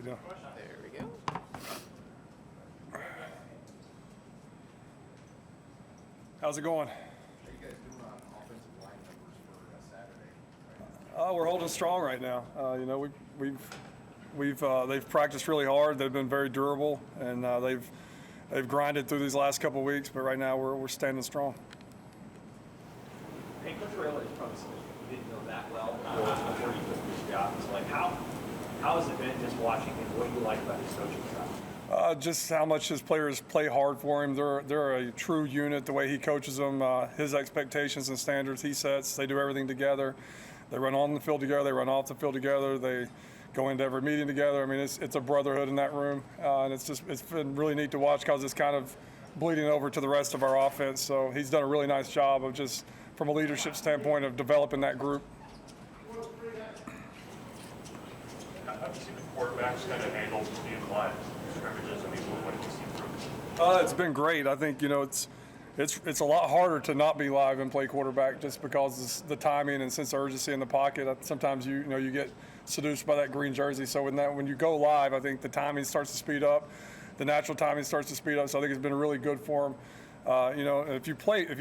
you doing? There we go. How's it going? How are you guys doing on offensive line numbers for Saturday? We're holding strong right now. They've practiced really hard. They've been very durable, and they've grinded through these last couple of weeks. But right now we're standing strong. Hey, Coach Raylor is probably somebody you didn't know that well before you took this job. So, like, how has it been just watching him? What do you like about his coaching style? Just how much his players play hard for him. They're a true unit. The way he coaches them, his expectations and standards he sets. They do everything together. They run on the field together. They run off the field together. They go into every meeting together. I mean, it's a brotherhood in that room, and it's been really neat to watch because it's kind of bleeding over to the rest of our offense. So he's done a really nice job of just, from a leadership standpoint, of developing that group. How have you seen the quarterbacks kind of handle being live scrimmages? I mean, what have you seen from them? It's been great. I think it's a lot harder to not be live and play quarterback just because the timing and sense of urgency in the pocket. Sometimes you get seduced by that green jersey. So when you go live, I think the timing starts to speed up. The natural timing starts to speed up. So I think it's been really good for him. If you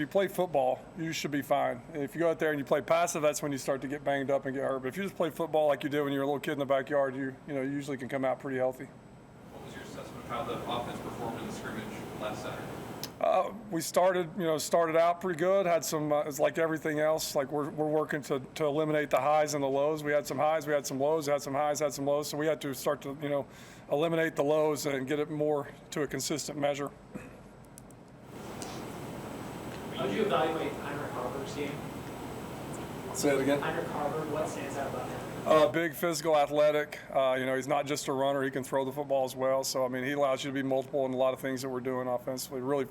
play football, you should be fine. If you go out there and you play passive, that's when you start to get banged up and get hurt. But if you just play football like you did when you were a little kid in the backyard, you usually can come out pretty healthy. What was your assessment of how the offense performed in the scrimmage last Saturday? We started out pretty good. Had some, it's like everything else. Like we're working to eliminate the highs and the lows. We had some highs, we had some lows, had some highs, had some lows. So we had to start to eliminate the lows and get it more to a consistent measure. How did you evaluate Heinrich Harburg's game? Say it again. Heinrich Harburg, what stands out about him? Big, physical, athletic. He's not just a runner. He can throw the football as well. So, I mean, he allows you to be multiple in a lot of things that we're doing offensively. Really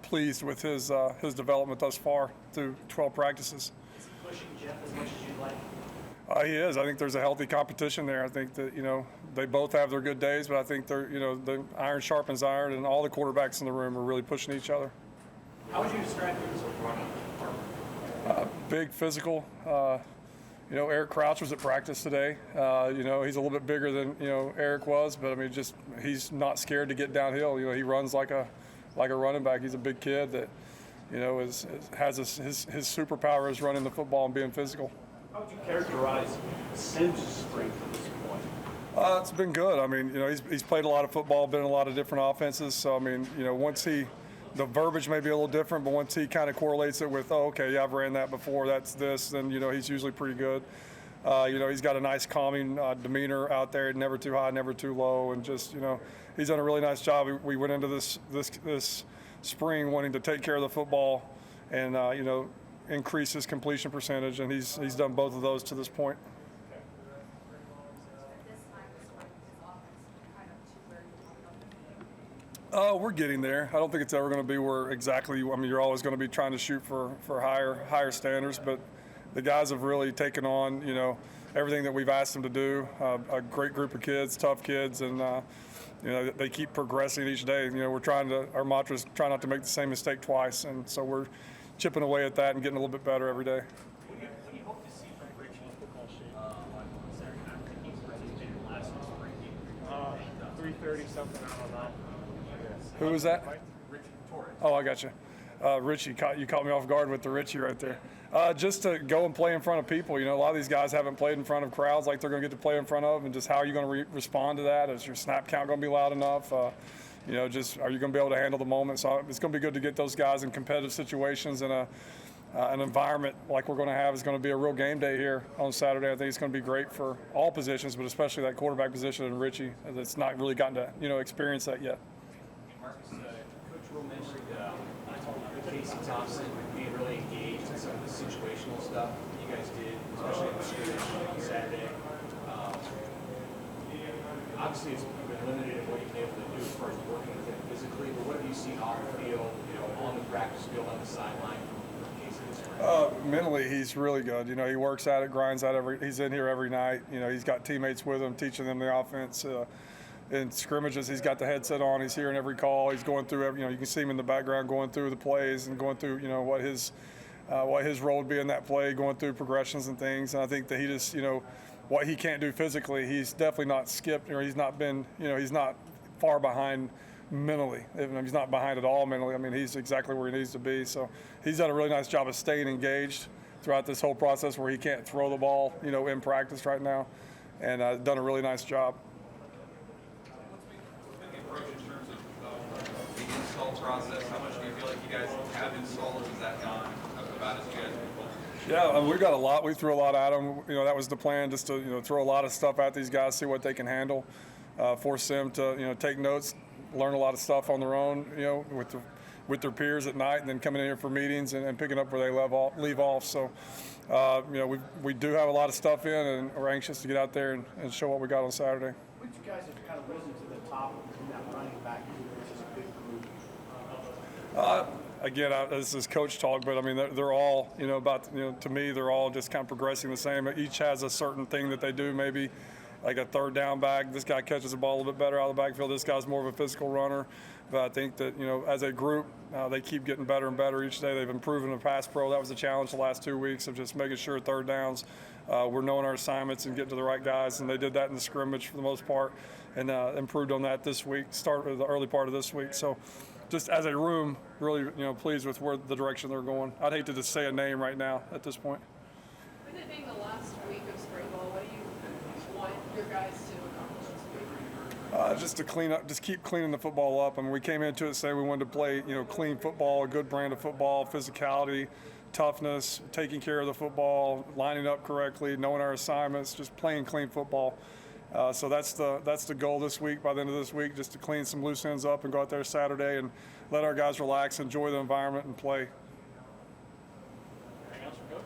pleased with his development thus far through 12 practices. Is he pushing Jeff as much as you'd like? He is. I think there's a healthy competition there. I think that, they both have their good days, but I think the iron sharpens iron, and all the quarterbacks in the room are really pushing each other. How would you describe him as a running Harburg? Big, physical. Eric Crouch was at practice today. He's a little bit bigger than Eric was, but I mean, he's not scared to get downhill. He runs like a running back. He's a big kid that has his superpower is running the football and being physical. How would you characterize Sims' strength at this point? It's been good. I mean, he's played a lot of football, been in a lot of different offenses. So I mean, once the verbiage may be a little different, but once he kind of correlates it with, I've ran that before, that's this, then, he's usually pretty good. He's got a nice calming demeanor out there, never too high, never too low, and just, he's done a really nice job. We went into this spring wanting to take care of the football and, increase his completion percentage, and he's done both of those to this point. We're getting there. I don't think it's ever going to be where exactly. I mean, you're always going to be trying to shoot for higher standards, but the guys have really taken on, everything that we've asked them to do. A great group of kids, tough kids, and they keep progressing each day. Our mantra is try not to make the same mistake twice, and so we're chipping away at that and getting a little bit better every day. What do you hope to see from Richie football shape on Saturday night? I think he's ready to do last spring game. 3:30 something, I don't know. Who was that? Richie Torres. Oh, I got you. Richie, you caught me off guard with the Richie right there. Just to go and play in front of people. A lot of these guys haven't played in front of crowds like they're going to get to play in front of, and just how are you going to respond to that? Is your snap count going to be loud enough? Just are you going to be able to handle the moment? So it's going to be good to get those guys in competitive situations and an environment like we're going to have is going to be a real game day here on Saturday. I think it's going to be great for all positions, but especially that quarterback position and Richie that's not really gotten to experience that yet. Marcus, Coach Rule mentioned Casey Thompson being really engaged in some of the situational stuff you guys did, especially in the scrimmage on Saturday. Obviously, it's been limited in what you've been able to do as far as working with him physically, but what have you seen off the field, on the practice field, on the sideline from Casey this spring? Mentally, he's really good. He works at it, grinds at it. He's in here every night. He's got teammates with him, teaching them the offense. In scrimmages, he's got the headset on. He's hearing every call. He's going through every. You can see him in the background going through the plays and going through what his role would be in that play, going through progressions and things. And I think that he just what he can't do physically, he's definitely not skipped, or he's not been, he's not far behind mentally. He's not behind at all mentally. I mean, he's exactly where he needs to be. So he's done a really nice job of staying engaged throughout this whole process where he can't throw the ball, in practice right now, and done a really nice job. What's been the approach in terms of the install process? How much do you feel like you guys have installed? Has that gone about as you guys would hope? Yeah, we got a lot. We threw a lot at them. That was the plan, just to throw a lot of stuff at these guys, see what they can handle, force them to take notes, learn a lot of stuff on their own, with their peers at night, and then coming in here for meetings and picking up where they leave off. So, we do have a lot of stuff in, and we're anxious to get out there and show what we got on Saturday. Which guys have kind of risen to the top in that running back group, which is a big group? Again, this is coach talk, but I mean, they're all, to me, they're all just kind of progressing the same. Each has a certain thing that they do, maybe like a third down back. This guy catches the ball a little bit better out of the backfield. This guy's more of a physical runner. But I think that, as a group, they keep getting better and better each day. They've improved in the pass pro. That was the challenge the last 2 weeks of just making sure third downs, we're knowing our assignments and getting to the right guys. And they did that in the scrimmage for the most part, and improved on that this week, started the early part of this week. So just as a room, really, pleased with where the direction they're going. I'd hate to just say a name right now at this point. With it being the last week of spring ball, what do you want your guys to accomplish this week? Just to clean up, just keep cleaning the football up. I mean, we came into it saying we wanted to play, clean football, a good brand of football, physicality, toughness, taking care of the football, lining up correctly, knowing our assignments, just playing clean football. So that's the goal this week, by the end of this week, just to clean some loose ends up and go out there Saturday and let our guys relax, enjoy the environment, and play. Anything else for Coach?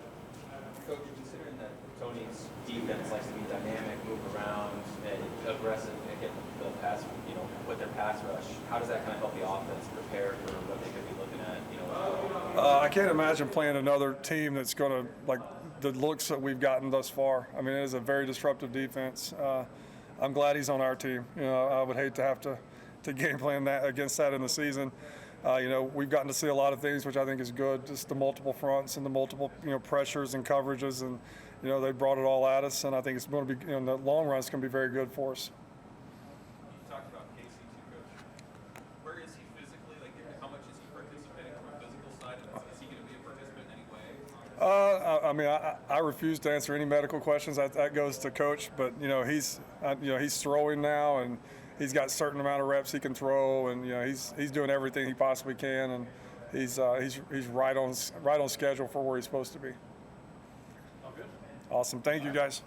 Coach, considering that Tony's defense likes to be dynamic, move around, and aggressive, and get the pass, with their pass rush, how does that kind of help the offense prepare for what they could be looking at? I can't imagine playing another team that's going to, like, the looks that we've gotten thus far. I mean, it is a very disruptive defense. I'm glad he's on our team. I would hate to have to game plan that against that in the season. We've gotten to see a lot of things, which I think is good. Just the multiple fronts and the multiple, pressures and coverages, and they brought it all at us. And I think it's going to be, in the long run, it's going to be very good for us. You talked about Casey too, Coach. Where is he physically? Like, how much is he participating from a physical side? And is he going to be a participant in any way? I mean, I refuse to answer any medical questions. That goes to coach. But he's throwing now, and he's got a certain amount of reps he can throw, and he's doing everything he possibly can, and he's right on schedule for where he's supposed to be. Awesome. Thank you, guys.